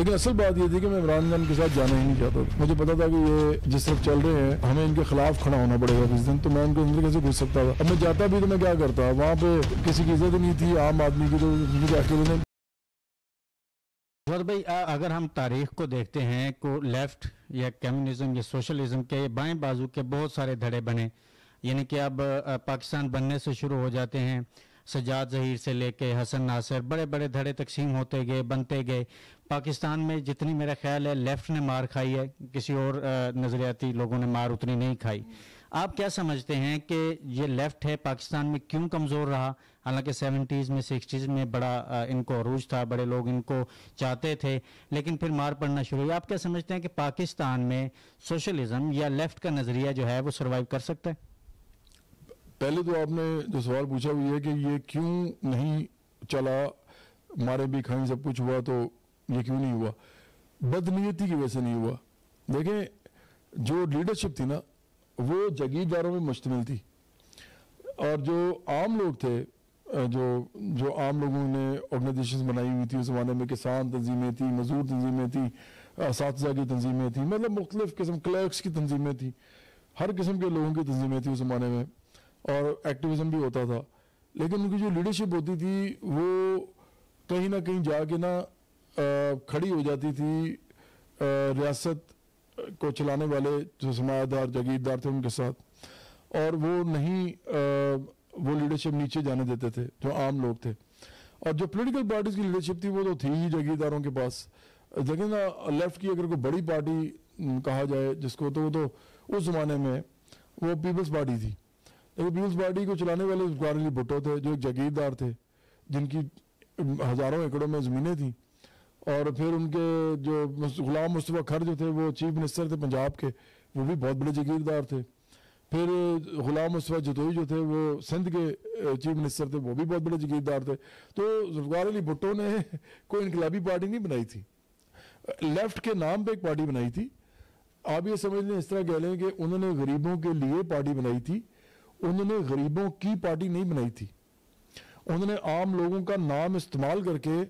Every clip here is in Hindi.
लेकिन असल बात ये थी कि मैं इमरान खान के साथ जाना ही नहीं चाहता था। मुझे पता था कि ये जिस तरफ चल रहे हैं हमें इनके खिलाफ खड़ा होना पड़ेगा किस दिन, तो मैं उनके अंदर कैसे घुस सकता था। अब मैं जाता भी तो मैं क्या करता, वहाँ पे किसी की इज्जत नहीं थी आम आदमी की, तो मुझे अकेले ने। भाई अगर हम तारीख को देखते हैं को लेफ्ट या कम्युनिज्म या सोशलिज्म के बाएं बाजू के बहुत सारे धड़े बने, यानी कि अब पाकिस्तान बनने से शुरू हो जाते हैं, सजाद ज़हीर से लेके हसन नासिर, बड़े बड़े धड़े तकसीम होते गए, बनते गए। पाकिस्तान में जितनी मेरा ख्याल है लेफ्ट ने मार खाई है, किसी और नज़रियाती लोगों ने मार उतनी नहीं खाई। आप क्या समझते हैं कि ये लेफ्ट है पाकिस्तान में क्यों कमज़ोर रहा? हालांकि 70s में 60s में बड़ा इनको अरूज था, बड़े लोग इनको चाहते थे, लेकिन फिर मार पड़ना शुरू हुई। आप क्या समझते हैं कि पाकिस्तान में सोशलिज्म या लेफ्ट का नज़रिया जो है वो सर्वाइव कर सकता है? पहले तो आपने जो सवाल पूछा वो ये कि ये क्यों नहीं चला, मारे भी खाई सब कुछ हुआ, तो ये क्यों नहीं हुआ? बदनीयती की वजह से नहीं हुआ। देखें, जो लीडरशिप थी ना वो जागीरदारों में मुश्तमिल थी, और जो आम लोग थे, जो आम लोगों ने ऑर्गेनाइजेशन बनाई हुई थी उस ज़माने में, किसान तंजीमें थी, मजदूर तंजीमें थी, असातिज़ा की तंजीमें थी, मतलब मुख्तलिफ किस्म क्लर्क्स की तंजीमें थी, हर किस्म के लोगों की तंजीमें थी उस ज़माने में, और एक्टिविज़म भी होता था। लेकिन उनकी जो लीडरशिप होती थी वो कहीं ना कहीं जाके ना खड़ी हो जाती थी रियासत को चलाने वाले जो समाजदार जागीरदार थे उनके साथ, और वो नहीं वो लीडरशिप नीचे जाने देते थे जो आम लोग थे। और जो पॉलिटिकल पार्टीज की लीडरशिप थी वो तो थी ही जागीरदारों के पास। लेकिन ना लेफ्ट की अगर कोई बड़ी पार्टी कहा जाए जिसको, तो वो तो उस ज़माने में वो पीपल्स पार्टी थी। लेकिन पीपल्स पार्टी को चलाने वाले ज़ुल्फ़िकार अली भुट्टो थे, जो एक जागीरदार थे जिनकी हज़ारों एकड़ों में ज़मीनें थी, और फिर उनके जो गुलाम मुस्तफ़ा खर जो थे वो चीफ मिनिस्टर थे पंजाब के, वो भी बहुत बड़े जागीरदार थे। फिर गुलाम मुस्तफ़ा जतोई जो थे वो सिंध के चीफ मिनिस्टर थे, वो भी बहुत बड़े जागीरदार थे। तो ज़ुल्फ़िकार अली भुट्टो ने कोई इनकलाबी पार्टी नहीं बनाई थी, लेफ्ट के नाम पे एक पार्टी बनाई थी। आप ये समझ लें, इस तरह कह लें कि उन्होंने गरीबों के लिए पार्टी बनाई थी, उन्होंने गरीबों की पार्टी नहीं बनाई थी। उन्होंने आम लोगों का नाम इस्तेमाल करके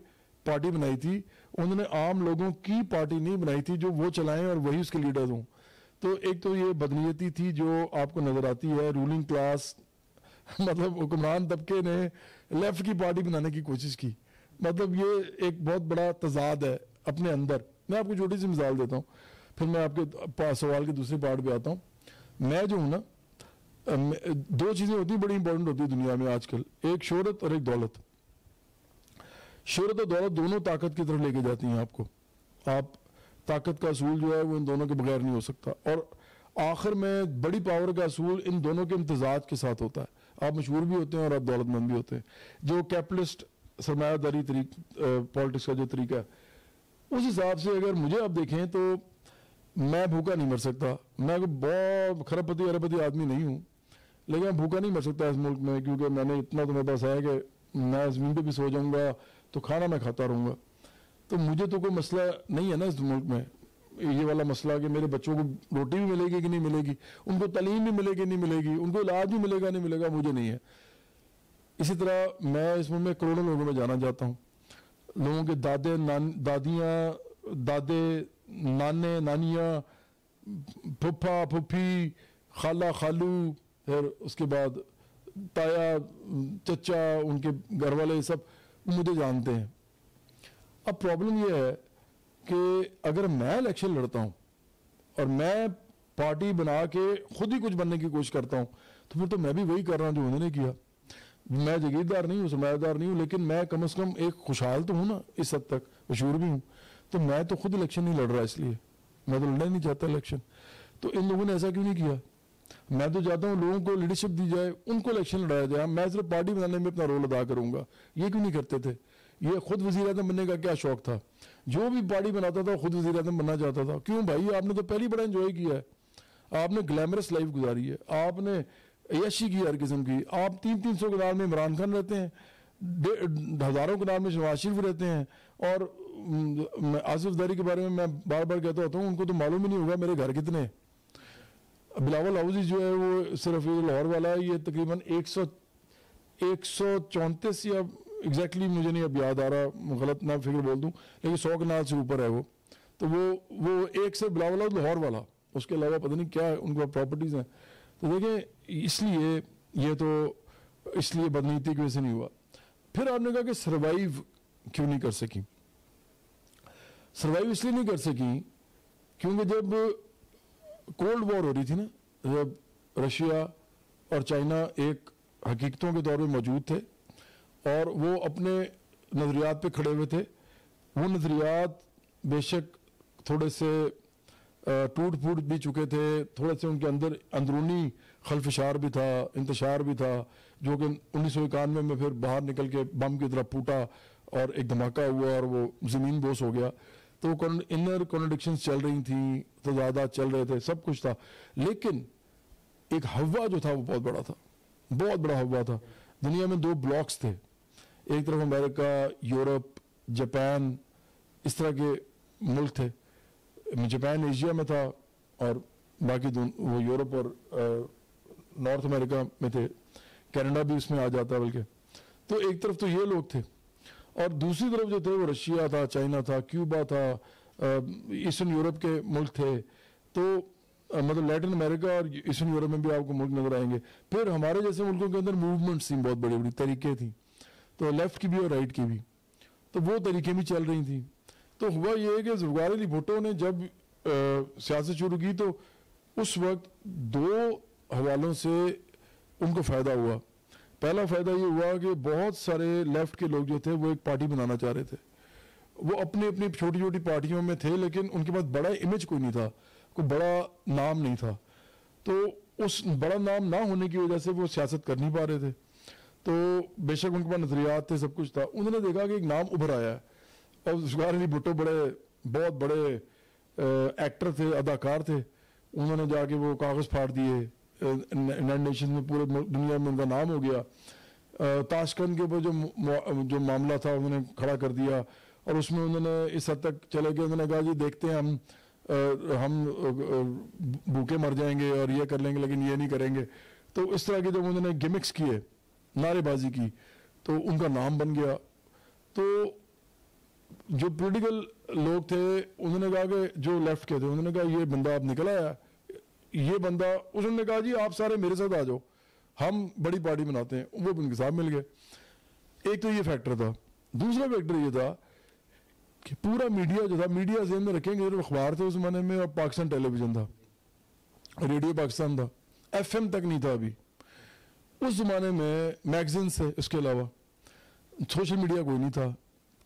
पार्टी बनाई थी, उन्होंने आम लोगों की पार्टी नहीं बनाई थी जो वो चलाएं और वही उसके लीडर हों। तो एक तो ये बदनीयती थी जो आपको नजर आती है, रूलिंग क्लास मतलब हुक्मरान तबके ने लेफ्ट की पार्टी बनाने की कोशिश की। मतलब ये एक बहुत बड़ा तजाद है अपने अंदर। मैं आपको छोटी सी मिसाल देता हूँ, फिर मैं आपके सवाल के दूसरे पार्ट पे आता हूँ। मैं जो हूँ ना, दो चीज़ें होती हैं बड़ी इंपॉर्टेंट होती है दुनिया में आजकल, एक शोहरत और एक दौलत। शोहरत और दौलत दोनों ताकत की तरफ लेके जाती हैं आपको। आप ताकत का असूल जो है वो इन दोनों के बगैर नहीं हो सकता, और आखिर में बड़ी पावर का असूल इन दोनों के इम्तजाज के साथ होता है। आप मशहूर भी होते हैं और आप दौलतमंद भी होते हैं। जो कैपिटलिस्ट सरमायादारी पॉलिटिक्स का जो तरीका है, उस हिसाब से अगर मुझे आप देखें तो मैं भूखा नहीं मर सकता। मैं कोई बहुत खरबपति अरबपति आदमी नहीं हूँ, लेकिन मैं भूखा नहीं मर सकता इस मुल्क में, क्योंकि मैंने इतना तो मेरे पास है कि मैं ज़मीन पे भी सो जाऊँगा तो खाना मैं खाता रहूँगा। तो मुझे तो कोई मसला नहीं है ना इस मुल्क में, ये वाला मसला कि मेरे बच्चों को रोटी भी मिलेगी कि नहीं मिलेगी, उनको तालीम भी मिलेगी नहीं मिलेगी, उनको इलाज भी मिलेगा नहीं मिलेगा, मुझे नहीं है। इसी तरह मैं इस मुल्क में करोड़ों लोगों में जाना चाहता हूँ। लोगों के दादे दादियाँ, दादे, नाने, नानियाँ, फुफ्फा फुफ्फी, खाला खालू, फिर उसके बाद ताया चचा, उनके घर वाले सब मुझे जानते हैं। अब प्रॉब्लम यह है कि अगर मैं इलेक्शन लड़ता हूँ और मैं पार्टी बना के खुद ही कुछ बनने की कोशिश करता हूँ, तो फिर तो मैं भी वही कर रहा हूँ जो उन्होंने किया। मैं जागीरदार नहीं हूँ, सरमायादार नहीं हूँ, लेकिन मैं कम से कम एक खुशहाल तो हूँ ना, इस हद तक मशहूर भी हूँ। तो मैं तो खुद इलेक्शन नहीं लड़ रहा, इसलिए मैं तो लड़ना ही नहीं चाहता इलेक्शन। तो इन लोगों ने ऐसा क्यों नहीं किया? मैं तो चाहता हूँ लोगों को लीडरशिप दी जाए, उनको इलेक्शन लड़ाया जाए, मैं सिर्फ पार्टी बनाने में अपना रोल अदा करूँगा। ये क्यों नहीं करते थे? ये खुद वज़ीर-ए-आज़म बनने का क्या शौक था? जो भी पार्टी बनाता था खुद वज़ीर-ए-आज़म बनना चाहता था। क्यों भाई? आपने तो पहली बड़ा एंजॉय किया है, आपने ग्लैमरस लाइफ गुजारी है, आपने यशी की हर किस्म की। आप 300 कनाल में इमरान खान रहते हैं, हज़ारों कनाल में शहबाज शरीफ रहते हैं, और आसिफ ज़रदारी के बारे में मैं बार बार कहता होता हूँ, उनको तो मालूम ही नहीं होगा मेरे घर कितने। बिलावल हाउसी जो है वो सिर्फ ये लाहौर वाला है, ये तकरीबन 134 या एग्जैक्टली मुझे नहीं अब याद आ रहा, गलत ना फिगर बोल दूं, लेकिन 100 कनाल से ऊपर है वो। तो वो एक से बिलावल लाहौर वाला, उसके अलावा पता नहीं क्या उनका प्रॉपर्टीज़ हैं। तो देखें इसलिए ये तो इसलिए बदनीति की वजह से नहीं हुआ। फिर आपने कहा कि सर्वाइव क्यों नहीं कर सकी। सर्वाइव इसलिए नहीं कर सकी क्योंकि जब कोल्ड वॉर हो रही थी ना, जब रशिया और चाइना एक हकीकतों के दौर में मौजूद थे और वो अपने नज़रियात पे खड़े हुए थे, वो नज़रियात बेशक थोड़े से टूट फूट भी चुके थे, थोड़े से उनके अंदर अंदरूनी खलफशार भी था, इंतशार भी था, जो कि 1991 में फिर बाहर निकल के बम की तरह फूटा और एक धमाका हुआ और वो ज़मीन बोस हो गया। तो इनर कॉन्ट्रडिक्शंस चल रही थी, तजादात चल रहे थे, सब कुछ था, लेकिन एक हवा जो था वो बहुत बड़ा था, बहुत बड़ा हवा था। दुनिया में 2 ब्लॉक्स थे, एक तरफ अमेरिका, यूरोप, जापान, इस तरह के मुल्क थे। जापान एशिया में था और बाकी वो यूरोप और नॉर्थ अमेरिका में थे, कनाडा भी उसमें आ जाता है बल्कि। तो एक तरफ तो ये लोग थे और दूसरी तरफ जो थे वो रशिया था, चाइना था, क्यूबा था, ईस्टर्न यूरोप के मुल्क थे। तो मतलब लैटिन अमेरिका और ईस्टर्न यूरोप में भी आपको मुल्क नजर आएंगे। फिर हमारे जैसे मुल्कों के अंदर मूवमेंट्स थी, बहुत बड़ी बड़ी तरीके थी, तो लेफ्ट की भी और राइट की भी, तो वो तरीके भी चल रही थी। तो हुआ ये है कि जुल्फ़िकार अली भुट्टो ने जब सियासत शुरू की तो उस वक्त 2 हवालों से उनको फ़ायदा हुआ। पहला फ़ायदा ये हुआ कि बहुत सारे लेफ्ट के लोग जो थे वो एक पार्टी बनाना चाह रहे थे, वो अपनी अपनी छोटी छोटी पार्टियों में थे, लेकिन उनके पास बड़ा इमेज कोई नहीं था, कोई बड़ा नाम नहीं था। तो उस बड़ा नाम ना होने की वजह से वो सियासत कर नहीं पा रहे थे। तो बेशक उनके पास नजरियात थे, सब कुछ था। उन्होंने देखा कि एक नाम उभर आया है और जुल्फ़िकार अली भुट्टो बहुत बड़े एक्टर थे, अदाकार थे। उन्होंने जाके वो कागज़ फाड़ दिए, यूनाइटेड नेशन में पूरे दुनिया में उनका नाम हो गया। ताशकंद के ऊपर जो मामला था उन्होंने खड़ा कर दिया और उसमें उन्होंने इस हद तक चले गए, उन्होंने कहा जी देखते हैं हम भूखे मर जाएंगे और ये कर लेंगे लेकिन ये नहीं करेंगे। तो इस तरह के जब उन्होंने गिमिक्स किए, नारेबाजी की, तो उनका नाम बन गया। तो जो पॉलिटिकल लोग थे उन्होंने कहा कि जो लेफ्ट के थे उन्होंने कहा ये बंदा आप निकल आया, ये बंदा, उसने कहा जी आप सारे मेरे साथ आ जाओ, हम बड़ी पार्टी बनाते हैं। वो उनके साथ मिल गए। एक तो ये फैक्टर था। दूसरा फैक्टर ये था कि पूरा मीडिया जो था, मीडिया ज़हन में रखेंगे, अखबार थे उस ज़माने में और पाकिस्तान टेलीविज़न था, रेडियो पाकिस्तान था, FM तक नहीं था अभी। उस ज़माने में मैगजीन्स थे, उसके अलावा सोशल मीडिया कोई नहीं था,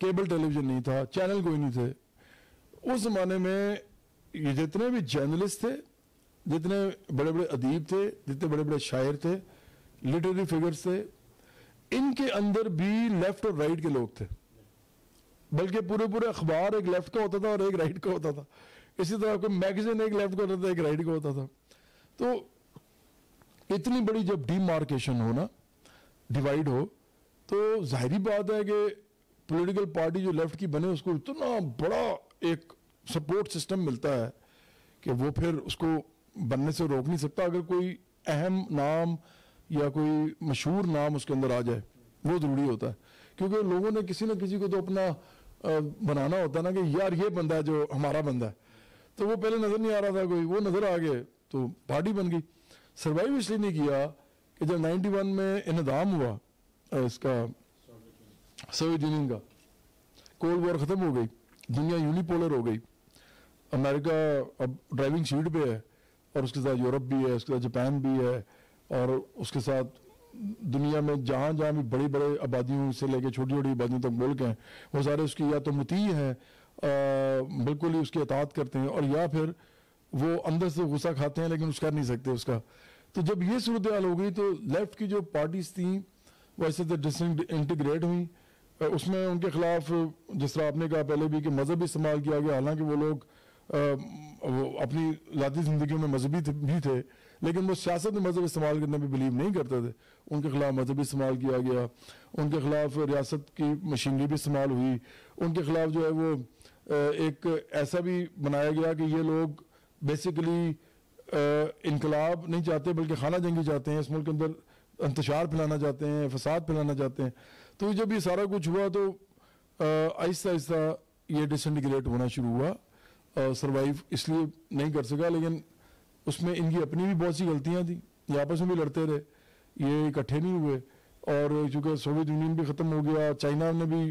केबल टेलीविज़न नहीं था, चैनल कोई नहीं थे। उस ज़माने में ये जितने भी जर्नलिस्ट थे, जितने बड़े बड़े अदीब थे, जितने बड़े बड़े शायर थे, लिटरेरी फिगर्स थे, इनके अंदर भी लेफ्ट और राइट के लोग थे। बल्कि पूरे अखबार एक लेफ्ट का होता था और एक राइट का होता था। इसी तरह कोई मैगजीन एक लेफ्ट का होता था, एक राइट का होता था। तो इतनी बड़ी जब डीमार्केशन हो ना, डिवाइड हो, तो जाहिर बात है कि पॉलिटिकल पार्टी जो लेफ्ट की बने उसको इतना बड़ा एक सपोर्ट सिस्टम मिलता है कि वो फिर उसको बनने से रोक नहीं सकता। अगर कोई अहम नाम या कोई मशहूर नाम उसके अंदर आ जाए, वो ज़रूरी होता है, क्योंकि लोगों ने किसी न किसी को तो अपना बनाना होता है ना कि यार ये बंदा है जो हमारा बंदा है। तो वो पहले नज़र नहीं आ रहा था कोई, वो नज़र आ गए तो पार्टी बन गई। सर्वाइव इसलिए नहीं किया कि जब 91 में इन्हदाम हुआ इसका सोवियत यूनियन का, कोल्ड वॉर ख़त्म हो गई, दुनिया यूनिपोलर हो गई, अमेरिका अब ड्राइविंग सीट पे है और उसके साथ यूरोप भी है, उसके साथ जापान भी है, और उसके साथ दुनिया में जहाँ जहाँ भी बड़ी बड़े आबादियों से लेके छोटी छोटी आबादियों तक मुल्क हैं, वो सारे उसकी या तो मुती हैं, बिल्कुल ही उसकी इताअत करते हैं, और या फिर वो अंदर से गुस्सा खाते हैं लेकिन कुछ कर नहीं सकते उसका। तो जब ये सूरत हाल हो गई तो लेफ्ट की जो पार्टीज थी वैसे तो डिसइंटीग्रेट हुई। उसमें उनके खिलाफ जिस तरह आपने कहा पहले भी कि मज़हब इस्तेमाल किया गया, हालांकि वो लोग वो अपनी ज़ाती ज़िंदगी में मजहबी भी थे, लेकिन वो सियासत में मज़हब इस्तेमाल करने में बिलीव नहीं करते थे। उनके खिलाफ मजहब इस्तेमाल किया गया, उनके खिलाफ रियासत की मशीनरी भी इस्तेमाल हुई, उनके खिलाफ जो है वो एक ऐसा भी बनाया गया कि ये लोग बेसिकली इनकलाब नहीं चाहते बल्कि खाना जंगी चाहते हैं, इस मुल्क के अंदर इंतशार फैलाना चाहते हैं, फसाद फैलाना चाहते हैं। तो जब ये सारा कुछ हुआ तो आहिस्ता आहिस्ता ये डिसइंटीग्रेट होना शुरू हुआ। सरवाइव इसलिए नहीं कर सका, लेकिन उसमें इनकी अपनी भी बहुत सी गलतियां थी, ये आपस में भी लड़ते रहे, ये इकट्ठे नहीं हुए। और चूँकि सोवियत यूनियन भी ख़त्म हो गया, चाइना ने भी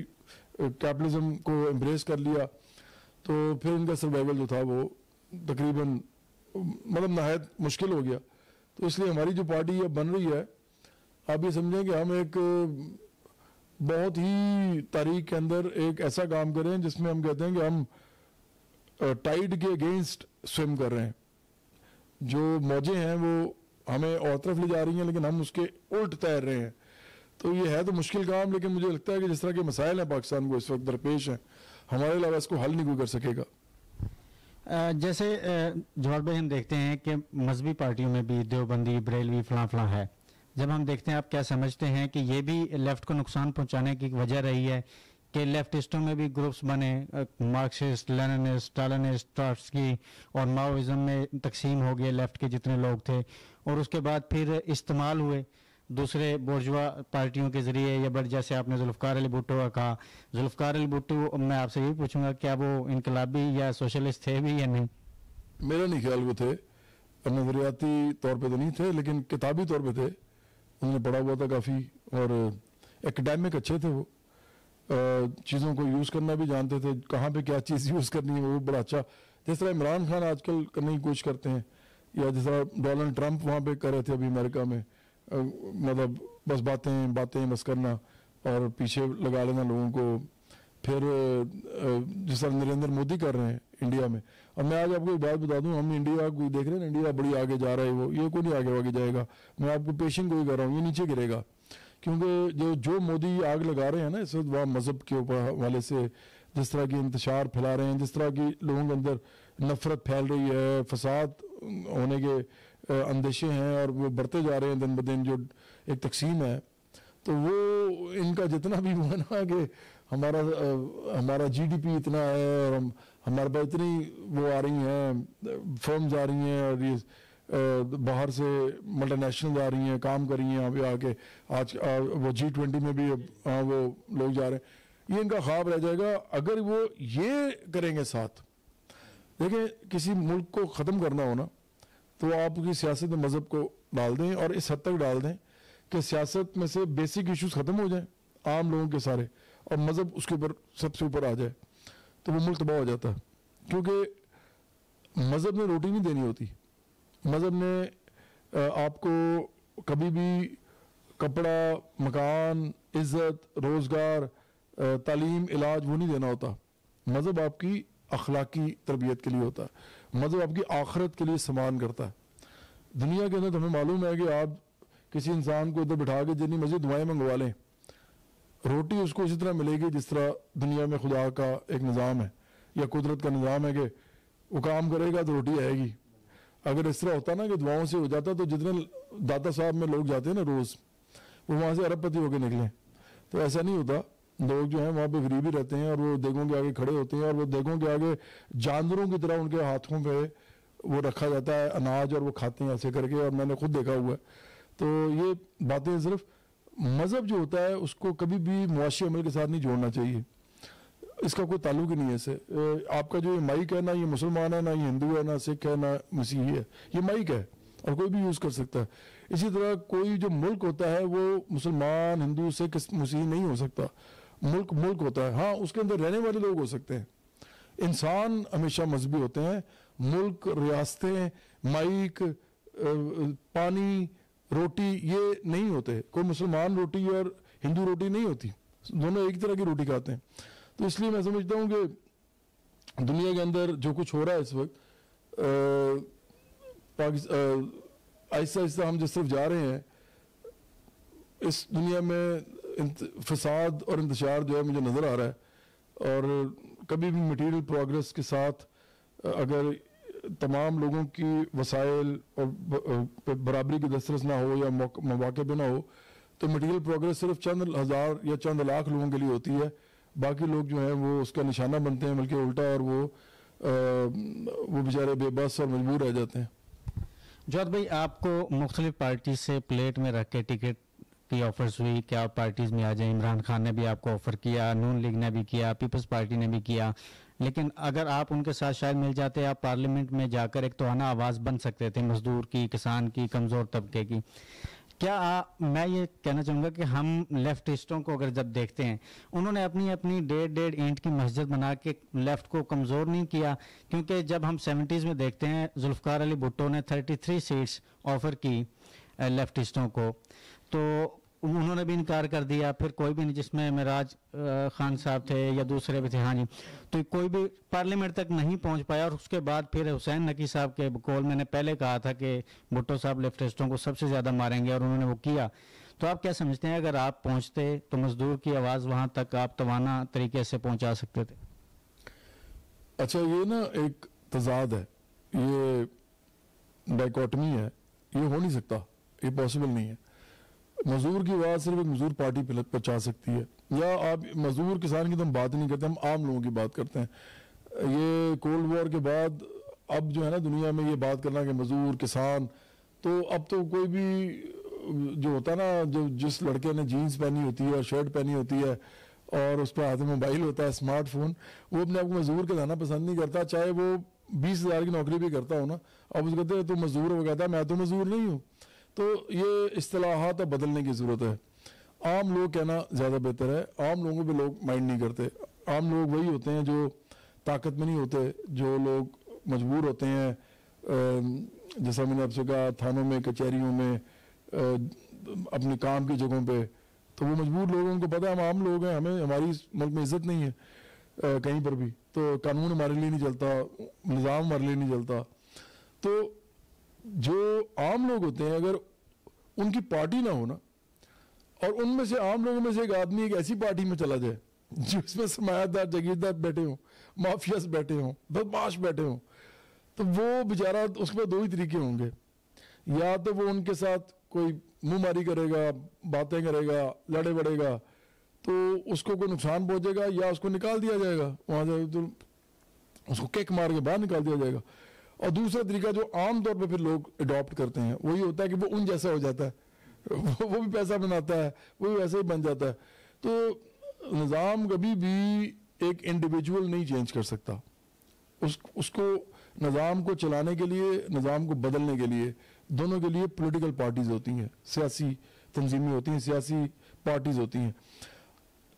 कैपिटलिज्म को एम्ब्रेस कर लिया, तो फिर इनका सर्वाइवल जो था वो तकरीबन मतलब नहायत मुश्किल हो गया। तो इसलिए हमारी जो पार्टी अब बन रही है, आप ये समझें कि हम एक बहुत ही तारीख के अंदर एक ऐसा काम करें जिसमें हम कहते हैं कि हम टाइड के अगेंस्ट स्विम कर रहे हैं। जो मौजें हैं वो हमें और तरफ ले जा रही हैं, लेकिन हम उसके उल्ट तैर रहे हैं। तो ये है तो मुश्किल काम, लेकिन मुझे लगता है कि जिस तरह के मसाइल हैं पाकिस्तान को इस वक्त दरपेश हैं, हमारे अलावा इसको हल नहीं कोई कर सकेगा। जैसे जवाहर भाई, हम देखते हैं कि मजहबी पार्टियों में भी देवबंदी, बरेलवी, फलां फलां है। जब हम देखते हैं, आप क्या समझते हैं कि ये भी लेफ्ट को नुकसान पहुंचाने की वजह रही है कि लेफ्टिस्टों में भी ग्रुप्स बने, मार्क्सिस्ट, लेनिनिस्ट, स्टालिनिस्ट, ट्रॉट्स्की और माओइज्म में तकसीम हो गए लेफ्ट के जितने लोग थे, और उसके बाद फिर इस्तेमाल हुए दूसरे बोर्जवा पार्टियों के जरिए। या बट जैसे आपने जुल्फ़िकार अली भुट्टो का कहा, जुल्फ़िकार अली भुट्टो, मैं आपसे यही पूछूंगा, क्या वो इनकलाबी या सोशलिस्ट थे भी या नहीं? मेरा नहीं ख्याल वो थे, नजरियाती तौर पे तो नहीं थे, लेकिन किताबी तौर पे थे। उन्होंने पढ़ा हुआ था काफ़ी, और एकेडमिक अच्छे थे। वो चीज़ों को यूज़ करना भी जानते थे, कहाँ पे क्या चीज़ यूज़ करनी है वो बड़ा अच्छा। जिस तरह इमरान खान आजकल करने की कोशिश करते हैं, या जिस तरह डोनाल्ड ट्रंप वहाँ पे कर रहे थे अभी अमेरिका में, मतलब बस बातें बातें बस करना और पीछे लगा लेना लोगों को। फिर जिस तरह नरेंद्र मोदी कर रहे हैं इंडिया में। और मैं आज आपको एक बात बता दूं, हम इंडिया को देख रहे हैं, इंडिया बड़ी आगे जा रहा है, वो ये कोई नहीं आगे जाएगा। मैं आपको पेशिंग कोई कर रहा हूँ, ये नीचे गिरेगा। क्योंकि जो मोदी आग लगा रहे हैं ना इस वक्त, वह मज़हब के ऊपर वाले से जिस तरह की इंतशार फैला रहे हैं, जिस तरह की लोगों के अंदर नफरत फैल रही है, फसाद होने के अंदेशे हैं, और वो बढ़ते जा रहे हैं दिन ब दिन, जो एक तकसीम है। तो वो इनका जितना भी वो है ना कि हमारा जीडीपी इतना है, और हमारे पास इतनी वो आ रही हैं, फर्म्स आ रही हैं, और ये बाहर से मल्टीनेशनल आ रही हैं, काम कर रही हैं, अभी आके आज वो G20 में भी वो लोग जा रहे हैं। ये इनका ख्वाब रह जाएगा अगर वो ये करेंगे साथ। देखिए, किसी मुल्क को ख़त्म करना हो ना, तो आप उसकी सियासत में मज़हब को डाल दें, और इस हद तक डाल दें कि सियासत में से बेसिक इश्यूज ख़त्म हो जाएं आम लोगों के सारे, और मज़हब उसके ऊपर सबसे ऊपर आ जाए, तो वो मुल्क तबाह हो जाता है। क्योंकि मज़हब ने रोटी नहीं देनी होती, मज़हब ने आपको कभी भी कपड़ा, मकान, इज़्ज़त, रोज़गार, तालीम, इलाज वो नहीं देना होता। मज़हब आपकी अखलाकी तरबियत के लिए होता है, मज़हब आपकी आखिरत के लिए सामान करता है। दुनिया के अंदर तो हमें मालूम है कि आप किसी इंसान को इधर बिठा के जितनी मर्जी दुआएं मंगवा लें, रोटी उसको उसी तरह मिलेगी जिस तरह दुनिया में खुदा का एक निज़ाम है या कुदरत का निज़ाम है कि वो काम करेगा तो रोटी आएगी। अगर इस तरह होता ना कि दुआओं से हो जाता, तो जितने दाता साहब में लोग जाते हैं ना रोज़, वो वहाँ से अरबपति होकर निकलें। तो ऐसा नहीं होता, लोग जो हैं वहाँ पे गरीब ही रहते हैं, और वो देगों के आगे खड़े होते हैं, और वो देगों के आगे जानवरों की तरह उनके हाथों पे वो रखा जाता है अनाज, और वो खाते हैं ऐसे करके, और मैंने खुद देखा हुआ है। तो ये बातें सिर्फ मज़हब जो होता है उसको कभी भी मुआशी अमल के साथ नहीं जोड़ना चाहिए, इसका कोई ताल्लुक ही नहीं है इससे। आपका जो ये माइक है ना, ये मुसलमान है ना, ये हिंदू है ना, सिख है ना, मसीही है, ये माइक है और कोई भी यूज़ कर सकता है। इसी तरह कोई जो मुल्क होता है वो मुसलमान, हिंदू, सिख, मसीही नहीं हो सकता। मुल्क होता है, हाँ उसके अंदर रहने वाले लोग हो सकते हैं। इंसान हमेशा मजहबी होते हैं, मुल्क, रियासतें, माइक, पानी, रोटी ये नहीं होते। कोई मुसलमान रोटी और हिंदू रोटी नहीं होती, दोनों एक तरह की रोटी खाते हैं। तो इसलिए मैं समझता हूँ कि दुनिया के अंदर जो कुछ हो रहा है इस वक्त, आहिस्ता आहिस्ता हम जिस तरफ जा रहे हैं, इस दुनिया में फसाद और इंतशार जो है मुझे नज़र आ रहा है। और कभी भी मटीरियल प्रोग्रेस के साथ अगर तमाम लोगों की वसाइल और बराबरी की दस्तरस ना हो या मौके पे ना हो, तो मटीरियल प्रोग्रेस सिर्फ चंद हज़ार या चंद लाख लोगों के लिए होती है। बाकी लोग जो हैं वो उसका निशाना बनते हैं, बल्कि उल्टा, और वो बेचारे बेबस और मजबूर रह जाते हैं। जवाद भाई, आपको मुख्तलिफ पार्टी से प्लेट में रख के टिकट की ऑफर्स हुई कि आप पार्टीज में आ जाएं, इमरान खान ने भी आपको ऑफर किया, नून लीग ने भी किया, पीपल्स पार्टी ने भी किया, लेकिन अगर आप उनके साथ शायद मिल जाते, आप पार्लियामेंट में जाकर एक तोहाना आवाज़ बन सकते थे मजदूर की, किसान की, कमज़ोर तबके की। क्या मैं ये कहना चाहूँगा कि हम लेफ्टिस्टों को अगर जब देखते हैं, उन्होंने अपनी अपनी 1.5 ईंट की मस्जिद बना के लेफ्ट को कमज़ोर नहीं किया, क्योंकि जब हम 70s में देखते हैं जुल्फ़िकार अली भुट्टो ने 33 सीट्स ऑफ़र की लेफ्टिस्टों को, तो उन्होंने भी इनकार कर दिया। फिर कोई भी नहीं, जिसमें मेराज खान साहब थे या दूसरे भी थे, हाँ जी, तो कोई भी पार्लियामेंट तक नहीं पहुंच पाया। और उसके बाद फिर हुसैन नकी साहब के कॉल, मैंने पहले कहा था कि भुट्टो साहब लेफ्टिस्टों को सबसे ज़्यादा मारेंगे, और उन्होंने वो किया। तो आप क्या समझते हैं, अगर आप पहुंचते तो मजदूर की आवाज़ वहां तक आप तवाना तरीके से पहुंचा सकते थे? अच्छा, ये ना एक तजाद है, ये डाइकोटमी है, ये हो नहीं सकता, ये पॉसिबल नहीं है। मजदूर की आवाज़ सिर्फ एक मजदूर पार्टी पहुंचा सकती है, या आप मजदूर किसान की तो हम बात ही नहीं करते, हम आम लोगों की बात करते हैं। ये कोल्ड वॉर के बाद अब जो है ना दुनिया में ये बात करना कि मजदूर किसान, तो अब तो कोई भी जो होता है ना, जो जिस लड़के ने जीन्स पहनी होती है और शर्ट पहनी होती है और उस पर हाथ में मोबाइल होता है, स्मार्टफोन, वो अपने आप को मजदूर कहलाना पसंद नहीं करता, चाहे वो 20,000 की नौकरी भी करता हो ना। अब उसको कहते हैं तो मजदूर, वो कहता है मैं तो मजदूर नहीं हूँ। तो ये इस्तिलाहात अब बदलने की ज़रूरत है। आम लोग कहना ज़्यादा बेहतर है, आम लोगों पे लोग माइंड नहीं करते। आम लोग वही होते हैं जो ताकत में नहीं होते, जो लोग मजबूर होते हैं, जैसा मैंने आपसे कहा, थानों में, कचहरियों में, अपने काम की जगहों पे, तो वो मजबूर लोग, उनको पता है हम आम लोग हैं, हमें हमारी मुल्क में इज्जत नहीं है कहीं पर भी, तो कानून हमारे लिए नहीं चलता, निज़ाम हमारे लिए नहीं चलता। तो जो आम लोग होते हैं, अगर उनकी पार्टी ना हो ना, और उनमें से आम लोगों में से एक आदमी एक ऐसी पार्टी में चला जाए जिसमें सरमायादार जागीरदार बैठे हों, माफियाज बैठे हों, बदमाश बैठे हों, तो वो बेचारा, उसके पास दो ही तरीके होंगे, या तो वो उनके साथ कोई मुंहमारी करेगा, बातें करेगा, लड़े बड़ेगा, तो उसको कोई नुकसान पहुंचेगा, या उसको निकाल दिया जाएगा वहां से, तो उसको किक मार के बाहर निकाल दिया जाएगा। और दूसरा तरीका जो आम तौर पे फिर लोग अडॉप्ट करते हैं, वही होता है कि वो उन जैसा हो जाता है, वो भी पैसा बनाता है, वो भी वैसे ही बन जाता है। तो निज़ाम कभी भी एक इंडिविजुअल नहीं चेंज कर सकता, उसको निज़ाम को चलाने के लिए, निज़ाम को बदलने के लिए, दोनों के लिए पॉलिटिकल पार्टीज होती हैं, सियासी तंजीमें होती हैं, सियासी पार्टीज होती हैं।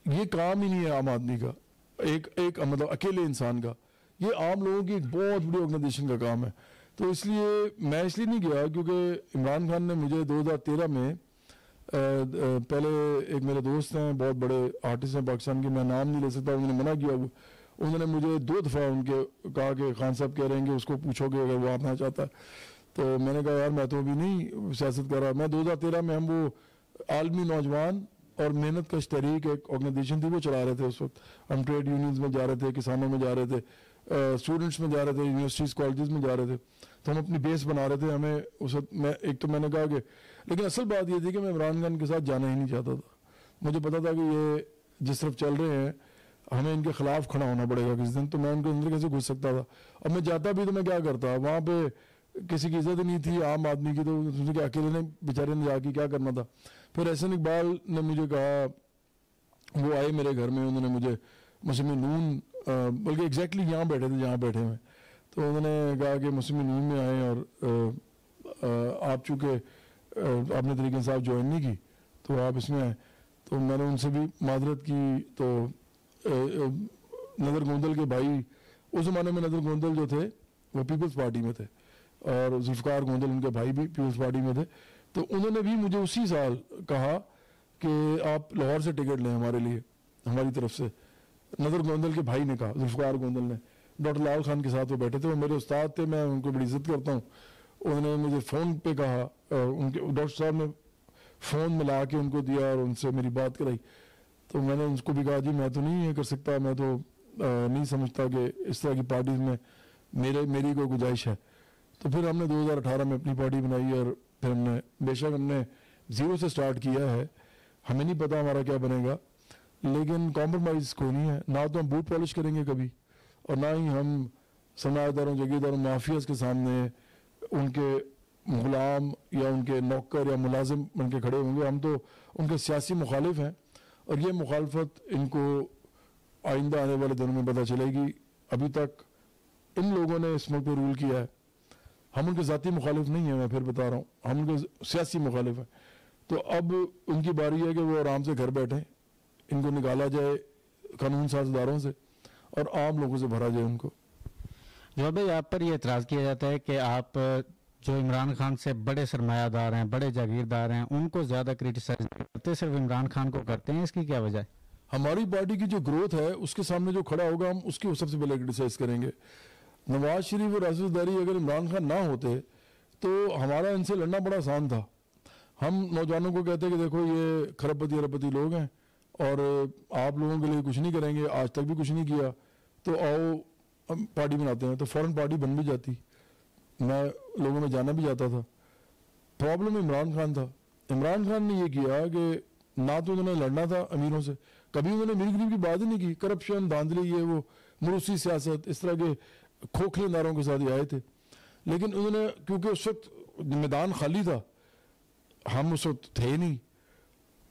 ये काम ही नहीं है आम आदमी का, एक मतलब अकेले इंसान का, ये आम लोगों की एक बहुत बड़ी ऑर्गेनाइजेशन का काम है। तो इसलिए मैं इसलिए नहीं गया क्योंकि इमरान खान ने मुझे 2013 में पहले, एक मेरे दोस्त हैं, बहुत बड़े आर्टिस्ट हैं पाकिस्तान के, मैं नाम नहीं ले सकता, उन्होंने मना किया। उन्होंने मुझे 2 दफ़ा उनके कहा कि खान साहब कह रहे हैं कि उसको पूछोगे अगर वो आना चाहता है, तो मैंने कहा यार मैं तो अभी नहीं सियासत कर रहा। मैं 2013 में, हम वो आलमी नौजवान और मेहनत कश तहरीक एक ऑर्गेनाइजेशन थी, वो चला रहे थे उस वक्त। हम ट्रेड यूनियंस में जा रहे थे, किसानों में जा रहे थे, स्टूडेंट्स में जा रहे थे, यूनिवर्सिटीज़ कॉलेजेस में जा रहे थे, तो हम अपनी बेस बना रहे थे। हमें उस वक्त मैंने कहा कि, लेकिन असल बात ये थी कि मैं इमरान खान के साथ जाना ही नहीं चाहता था। मुझे पता था कि ये जिस तरफ चल रहे हैं, हमें इनके खिलाफ खड़ा होना पड़ेगा किस दिन, तो मैं उनके अंदर कैसे घुस सकता था। और मैं जाता भी तो मैं क्या करता, वहाँ पे किसी की इज्जत नहीं थी आम आदमी की, तो उसने अकेले ने बेचारे ने जाके क्या करना था। फिर एहसन इकबाल ने मुझे कहा, वो आए मेरे घर में, उन्होंने मुस्लिम नून, बल्कि एग्जैक्टली यहाँ बैठे थे जहाँ बैठे हुए, तो उन्होंने कहा कि मुस्लिम नून में आए, और आप चूँकि आपने तरीके साहब ज्वाइन नहीं की तो आप इसमें आए। तो मैंने उनसे भी मादरत की। तो नदर गोंदल के भाई, उस ज़माने में नदर गोंदल जो थे वो पीपल्स पार्टी में थे, और जुल्फ़िकार गोंदल उनके भाई भी पीपल्स पार्टी में थे। तो उन्होंने भी मुझे उसी साल कहा कि आप लाहौर से टिकट लें हमारे लिए, हमारी तरफ से। नदर गोंदल के भाई ने कहा, जुल्फ़िकार गोंदल ने। डॉक्टर लाल खान के साथ वो बैठे थे, वो मेरे उस्ताद थे, मैं उनको बड़ी इज्जत करता हूँ। उन्होंने मुझे फ़ोन पे कहा, उनके डॉक्टर साहब ने फ़ोन मिला के उनको दिया और उनसे मेरी बात कराई। तो मैंने उनको भी कहा जी मैं तो नहीं ये कर सकता, मैं तो नहीं समझता कि इस तरह की पार्टीज में मेरी कोई गुंजाइश है। तो फिर हमने 2018 में अपनी पार्टी बनाई, और फिर बेशक हमने ज़ीरो से स्टार्ट किया है, हमें नहीं पता हमारा क्या बनेगा, लेकिन कॉम्प्रोमाइज़ कोई नहीं है। ना तो हम बूट पॉलिश करेंगे कभी, और ना ही हम सरमायादारों, जागीरदारों, माफियाज के सामने उनके गुलाम या उनके नौकर या मुलाजिम बन के खड़े होंगे। हम तो उनके सियासी मुखालिफ हैं, और ये मुखालफत इनको आइंदा आने वाले दिनों में पता चलेगी। अभी तक इन लोगों ने इस मुल्क पर रूल किया है, हम उनके ज़ाती मुखालिफ नहीं हैं, मैं फिर बता रहा हूँ, हम उनके सियासी मुखालिफ हैं। तो अब उनकी बारी है कि वो आराम से घर बैठें, इनको निकाला जाए कानून साज इदारों से और आम लोगों से भरा जाए उनको। जवाब भाई, आप पर यह एतराज़ किया जाता है कि आप जो इमरान खान से बड़े सरमायादार हैं, बड़े जागीरदार हैं, उनको ज़्यादा क्रिटिसाइज करते, सिर्फ इमरान खान को करते हैं, इसकी क्या वजह है? हमारी पार्टी की जो ग्रोथ है उसके सामने जो खड़ा होगा हम उसकी सबसे पहले क्रिटिसाइज करेंगे। नवाज शरीफ और राशिदारी अगर इमरान खान ना होते तो हमारा इनसे लड़ना बड़ा आसान था। हम नौजवानों को कहते कि देखो ये खरबपति अरबपति लोग हैं और आप लोगों के लिए कुछ नहीं करेंगे, आज तक भी कुछ नहीं किया, तो आओ हम पार्टी बनाते हैं, तो फ़ौरन पार्टी बन भी जाती, मैं लोगों में जाना भी जाता था। प्रॉब्लम इमरान खान था। इमरान खान ने ये किया कि ना तो उन्होंने लड़ना था अमीरों से, कभी उन्होंने अमीर गरीब की बात ही नहीं की, करप्शन, धांधली, ये वो मरूसी सियासत, इस तरह के खोखले नारों के साथ ही आए थे। लेकिन उन्होंने, क्योंकि उस वक्त मैदान खाली था, हम उस वक्त थे नहीं,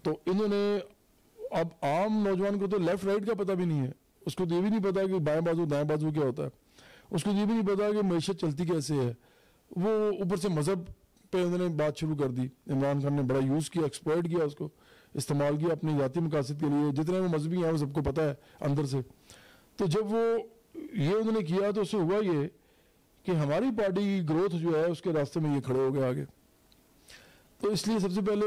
तो इन्होंने, अब आम नौजवान को तो लेफ्ट राइट का पता भी नहीं है, उसको तो ये भी नहीं पता कि बाएं बाजू दाएं बाजू क्या होता है, उसको ये भी नहीं पता कि मैशत चलती कैसे है। वो ऊपर से मज़हब पे उन्होंने बात शुरू कर दी। इमरान खान ने बड़ा यूज़ किया, एक्सप्लॉइट किया, उसको इस्तेमाल किया अपनी ज़ाती मकासद के लिए। जितने वो मजहबी हैं वो सबको पता है अंदर से। तो जब वो ये उन्होंने किया तो उससे हुआ ये कि हमारी पार्टी की ग्रोथ जो है उसके रास्ते में ये खड़े हो गए आगे। तो इसलिए सबसे पहले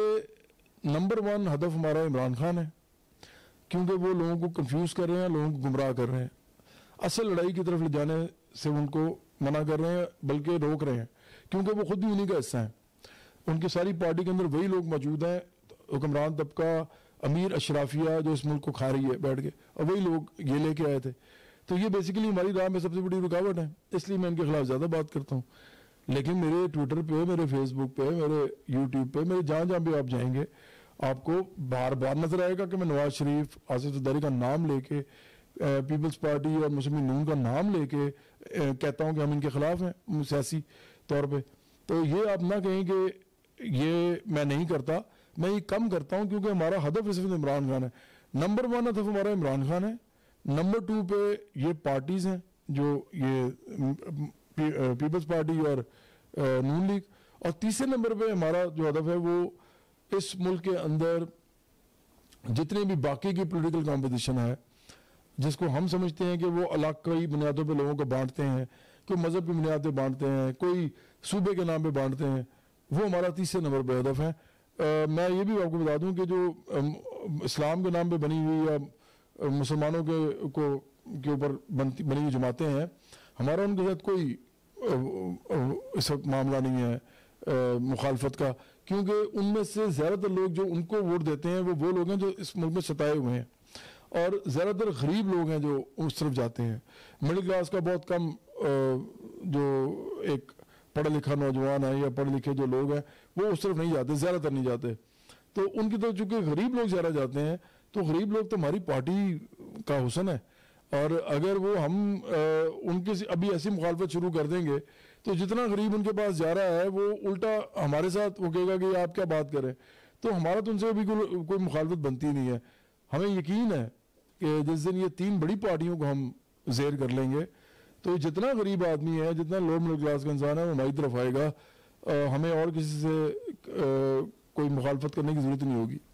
नंबर 1 हदफ हमारा इमरान खान है, क्योंकि वो लोगों को कंफ्यूज कर रहे हैं, लोगों को गुमराह कर रहे हैं, असल लड़ाई की तरफ ले जाने से उनको मना कर रहे हैं, बल्कि रोक रहे हैं, क्योंकि वो खुद भी उन्हीं का हिस्सा है। उनकी सारी पार्टी के अंदर वही लोग मौजूद हैं, हुक्मरान तबका, अमीर अशराफिया जो इस मुल्क को खा रही है बैठ के, और वही लोग ये लेके आए थे। तो ये बेसिकली हमारी राह में सबसे बड़ी रुकावट है, इसलिए मैं इनके खिलाफ ज़्यादा बात करता हूँ। लेकिन मेरे ट्विटर पे, मेरे फेसबुक पे, मेरे यूट्यूब पे, मेरे जहाँ जहाँ भी आप जाएंगे आपको बार बार नजर आएगा कि मैं नवाज शरीफ, आसिफ ज़रदारी का नाम लेके, पीपल्स पार्टी और मुस्लिम नून का नाम लेके कहता हूँ कि हम इनके खिलाफ हैं सियासी तौर पे। तो ये आप ना कहें कि ये मैं नहीं करता, मैं ये कम करता हूँ, क्योंकि हमारा हदफ सिर्फ इमरान खान है। नंबर 1 हदफ हमारा इमरान खान है, नंबर 2 पे ये पार्टीज़ हैं जो ये पीपल्स पार्टी और नून लीग, और तीसरे नंबर पे हमारा जो हदफ है वो इस मुल्क के अंदर जितने भी बाकी की पॉलिटिकल कंपटीशन है, जिसको हम समझते हैं कि वो इलाकाई बुनियादों पे लोगों को बांटते हैं, कोई मज़हब की बुनियाद पे बांटते हैं, कोई सूबे के नाम पे बांटते हैं, वो हमारा तीसरे नंबर पे हदफ है। मैं ये भी आपको बता दूं कि जो इस्लाम के नाम पे बनी हुई या मुसलमानों के ऊपर बनी हुई जमातें हैं, हमारा उनके साथ कोई इस वक्त मामला नहीं है मुखालफत का, क्योंकि उनमें से ज़्यादातर लोग जो उनको वोट देते हैं वो लोग हैं जो इस मुल्क में सताए हुए हैं, और ज़्यादातर गरीब लोग हैं जो उस तरफ जाते हैं। मिडिल क्लास का बहुत कम जो एक पढ़ा लिखा नौजवान है या पढ़े लिखे जो लोग हैं वो उस तरफ नहीं जाते, ज़्यादातर नहीं जाते। तो उनकी तरफ चूँकि गरीब लोग ज़्यादा जाते हैं, तो गरीब लोग तो हमारी पार्टी का हुस्न है, और अगर वो हम उनके अभी ऐसी मुखालफत शुरू कर देंगे तो जितना गरीब उनके पास जा रहा है वो उल्टा हमारे साथ वो कहेगा कि आप क्या बात करें। तो हमारा तो उनसे अभी कोई मुखालफत बनती नहीं है। हमें यकीन है कि जिस दिन ये 3 बड़ी पार्टियों को हम ज़ेर कर लेंगे तो जितना गरीब आदमी है, जितना लो मिडिल क्लास का इंसान है वो हमारी तरफ आएगा। हमें और किसी से कोई मुखालफत करने की ज़रूरत नहीं होगी।